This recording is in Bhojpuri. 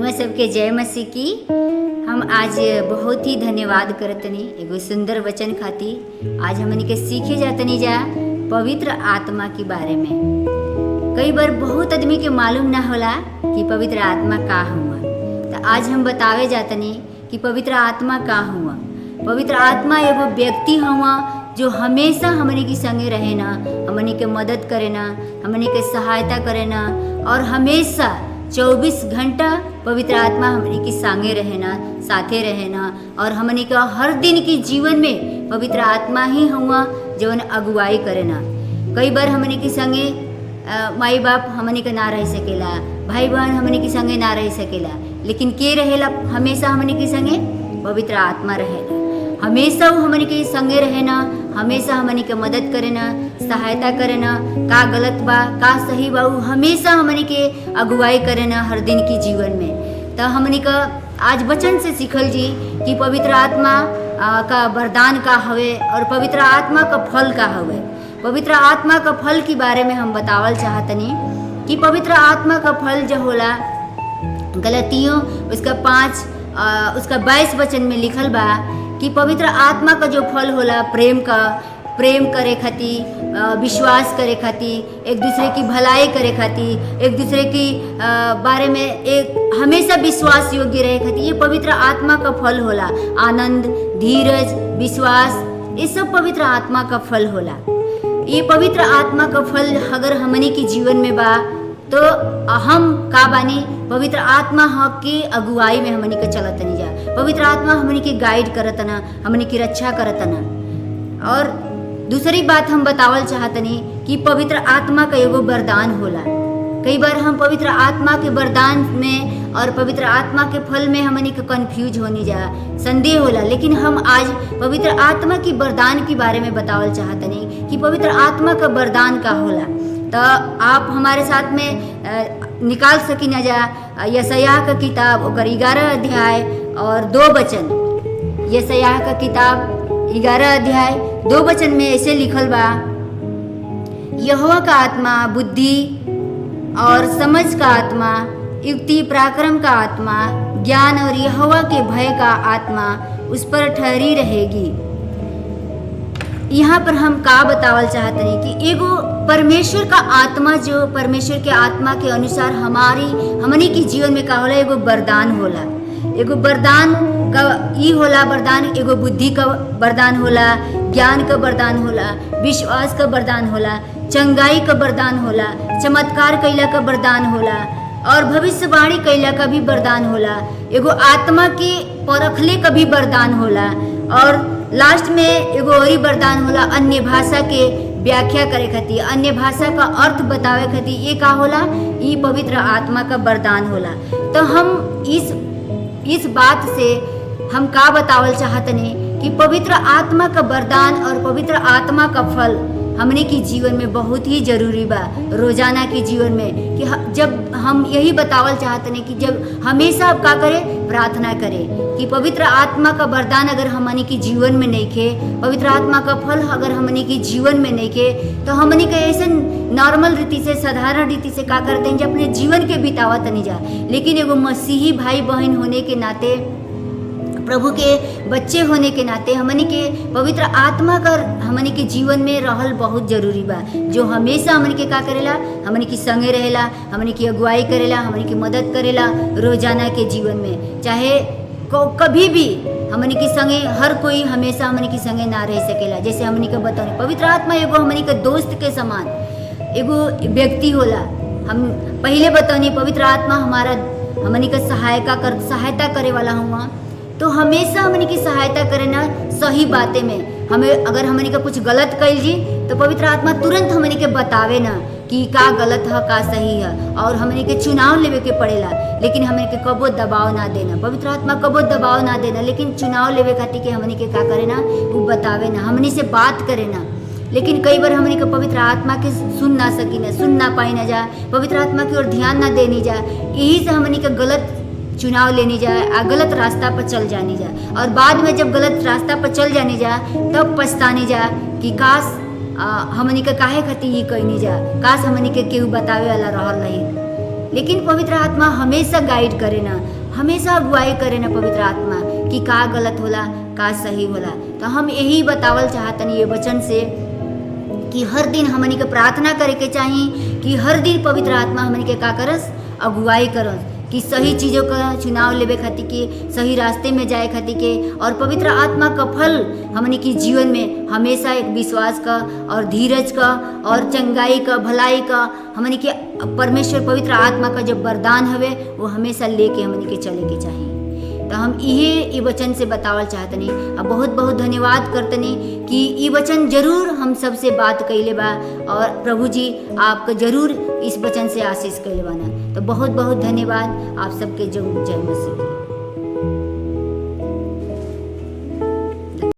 रुआ सबके जय मसीह की। हम आज बहुत ही धन्यवाद करतनी एगो सुंदर वचन खातिर। आज हमनी के सीखे जातनी जा पवित्र आत्मा के बारे में। कई बार बहुत आदमी के मालूम ना होला कि पवित्र आत्मा का हुआ, तो आज हम बतावे जातनी कि पवित्र आत्मा का हुआ। पवित्र आत्मा एगो व्यक्ति हुआ जो हमेशा हमनी के संगे रहे ना, हमनी के मदद करे ना, हमनी के सहायता करे ना, और हमेशा 24 घंटा पवित्र आत्मा हमनी के संगे रहना, साथे रहना, और हमनी का हर दिन के जीवन में पवित्र आत्मा ही हुआ जवन अगुवाई करे ना। कई बार हमनी के संगे माई बाप हमनी के ना रह सकेला, भाई बहन हमनी के संगे ना रह सकेला, लेकिन के रहेला हमेशा हमनी के संगे? पवित्र आत्मा रहेला। हमेशा वो हमनी के संगे रहेना, हमेशा हमनी के मदद करेना, सहायता करेना, का गलत बा का सही बा वो हमेशा हमनी के अगुवाई करेना हर दिन की जीवन में। तो हमनी का आज वचन से सीखल जी कि पवित्र आत्मा का वरदान का हवे और पवित्र आत्मा का फल का हवे। पवित्र आत्मा का फल के बारे में हम बतावल चाहतनी कि पवित्र आत्मा का फल जो होला गलतियों उसका 22 वचन में लिखल बा कि पवित्र आत्मा का जो फल होला प्रेम करे खातिर, विश्वास करे खातिर, एक दूसरे की भलाई करे खातिर, एक दूसरे की बारे में एक हमेशा विश्वास योग्य रहे खातिर, ये पवित्र आत्मा का फल होला। आनंद, धीरज, विश्वास, ये सब पवित्र आत्मा का फल होला। ये पवित्र आत्मा का फल अगर हमनी के जीवन में बा तो हम का बानी? पवित्र आत्मा की अगुवाई में हमनी के चलतनी जा। पवित्र आत्मा हमनी के गाइड करतना, हमनी की रक्षा करतना। और दूसरी बात हम बतावल चाहतनी कि पवित्र आत्मा का एगो वरदान होला। कई बार हम पवित्र आत्मा के वरदान में और पवित्र आत्मा के फल में हमनी के कंफ्यूज होनी जा, संदेह होला। लेकिन हम आज पवित्र आत्मा की वरदान के बारे में बतावल चाहतनी कि पवित्र आत्मा का वरदान का होला। तो आप हमारे साथ में निकाल सकी न जा यशायाह का किताब ओकर 11 अध्याय और 2 वचन। यशायाह का किताब 11 अध्याय 2 वचन में ऐसे लिखल बा, यहोवा का आत्मा बुद्धि और समझ का आत्मा, युक्ति पराक्रम का आत्मा, ज्ञान और यहोवा के भय का आत्मा उस पर ठहरी रहेगी। यहाँ पर हम का बतावल चाहते हैं कि एगो परमेश्वर का आत्मा जो परमेश्वर के आत्मा के अनुसार हमनी के जीवन में का होला, एगो वरदान होला। एगो वरदान का ई होला, वरदान एगो बुद्धि का वरदान होला, ज्ञान का वरदान होला, विश्वास का वरदान होला, चंगाई का वरदान होला, चमत्कार कैला का वरदान होला, और भविष्यवाणी कैला का भी वरदान होला। एगो आत्मा के परखले का भी वरदान होला, और लास्ट में एगो और वरदान होला अन्य भाषा के व्याख्या करे खातिर, अन्य भाषा का अर्थ बतावे खातिर। ये का होला? ये पवित्र आत्मा का वरदान होला। तो हम इस बात से हम का बतावल चाहतनी कि पवित्र आत्मा का वरदान और पवित्र आत्मा का फल हमने की जीवन में बहुत ही जरूरी बा, रोजाना के जीवन में। कि जब हम यही बतावल चाहते हैं कि जब हमेशा आप का करें? प्रार्थना करें कि पवित्र आत्मा का वरदान अगर हमने की जीवन में नहीं खे, पवित्र आत्मा का फल अगर हमने की जीवन में नहीं खे, तो हमने के ऐसे नॉर्मल रीति से, साधारण रीति से का करते हैं जो अपने जीवन के बितावत नहीं जा। लेकिन एगो मसीही भाई बहन होने के नाते, प्रभु के बच्चे होने के नाते हमनी के पवित्र आत्मा का हमनी के जीवन में रहल बहुत जरूरी बा, जो हमेशा हमनी के का करेला? हमनी के संगे रहेला, हमनी की अगुवाई करेला, हमनी की मदद करेला रोजाना के जीवन में। चाहे कभी भी हमनी के संगे हर कोई हमेशा हमनी के संगे ना रह सकेला। जैसे हमनी के बताने पवित्र आत्मा एगो हमनी के दोस्त के समान एगो व्यक्ति होला। हम पहले बतानी पवित्र आत्मा हमनी के सहायता करे वाला हुआ। तो हमेशा हमनी की सहायता करे ना सही बातें में। हमें अगर हमनी का कुछ गलत कैल जी तो पवित्र आत्मा तुरंत हमनी के बतावे ना कि का गलत है का सही है, और हमनी के चुनाव लेवे के पड़ेला। लेकिन हमनी के कबो दबाव ना देना, पवित्र आत्मा कबो दबाव ना देना, लेकिन चुनाव लेवे खातिर के हमनी के का करे ना? वो बतावे ना, हमनी से बात करे ना। लेकिन कई बार हमनी के पवित्र आत्मा के सुन ना पाई ना जा, पवित्र आत्मा की ओर ध्यान ना देनी जा। यही से हमनी के गलत चुनाव लेनी जाए, गलत रास्ता पर चल जानी जाए, और बाद में जब गलत रास्ता पर चल जानी जा तब पछतानी जा कि काश हमनी के काहे खातिर ये कहनी जा, काश हमनी के केहू बतावे वाला रहल नहीं। लेकिन पवित्र आत्मा हमेशा गाइड करे ना, हमेशा अगुवाई करे ना पवित्र आत्मा कि का गलत होला का सही होला। तो हम यही बतावल चाहतनी ये वचन से कि हर दिन हमनी के प्रार्थना करे के चाहिए कि हर दिन पवित्र आत्मा हमनी के का करस, अगुवाई करस कि सही चीज़ों का चुनाव लेवे खातिर के, सही रास्ते में जाए खातिर के। और पवित्र आत्मा का फल हमनी के जीवन में हमेशा एक विश्वास का और धीरज का और चंगाई का, भलाई का, हमनी के परमेश्वर पवित्र आत्मा का जब वरदान हवे वो हमेशा लेके हमनी के चले के चाहिए। तो हम ये वचन से बतावल चाहतनी। अब बहुत बहुत धन्यवाद करतनी कि ये वचन जरूर हम सबसे बात कैले बा और प्रभु जी आपका जरूर इस वचन से आशीष कैले बाना। तो बहुत बहुत धन्यवाद आप सबके। जय मसीह।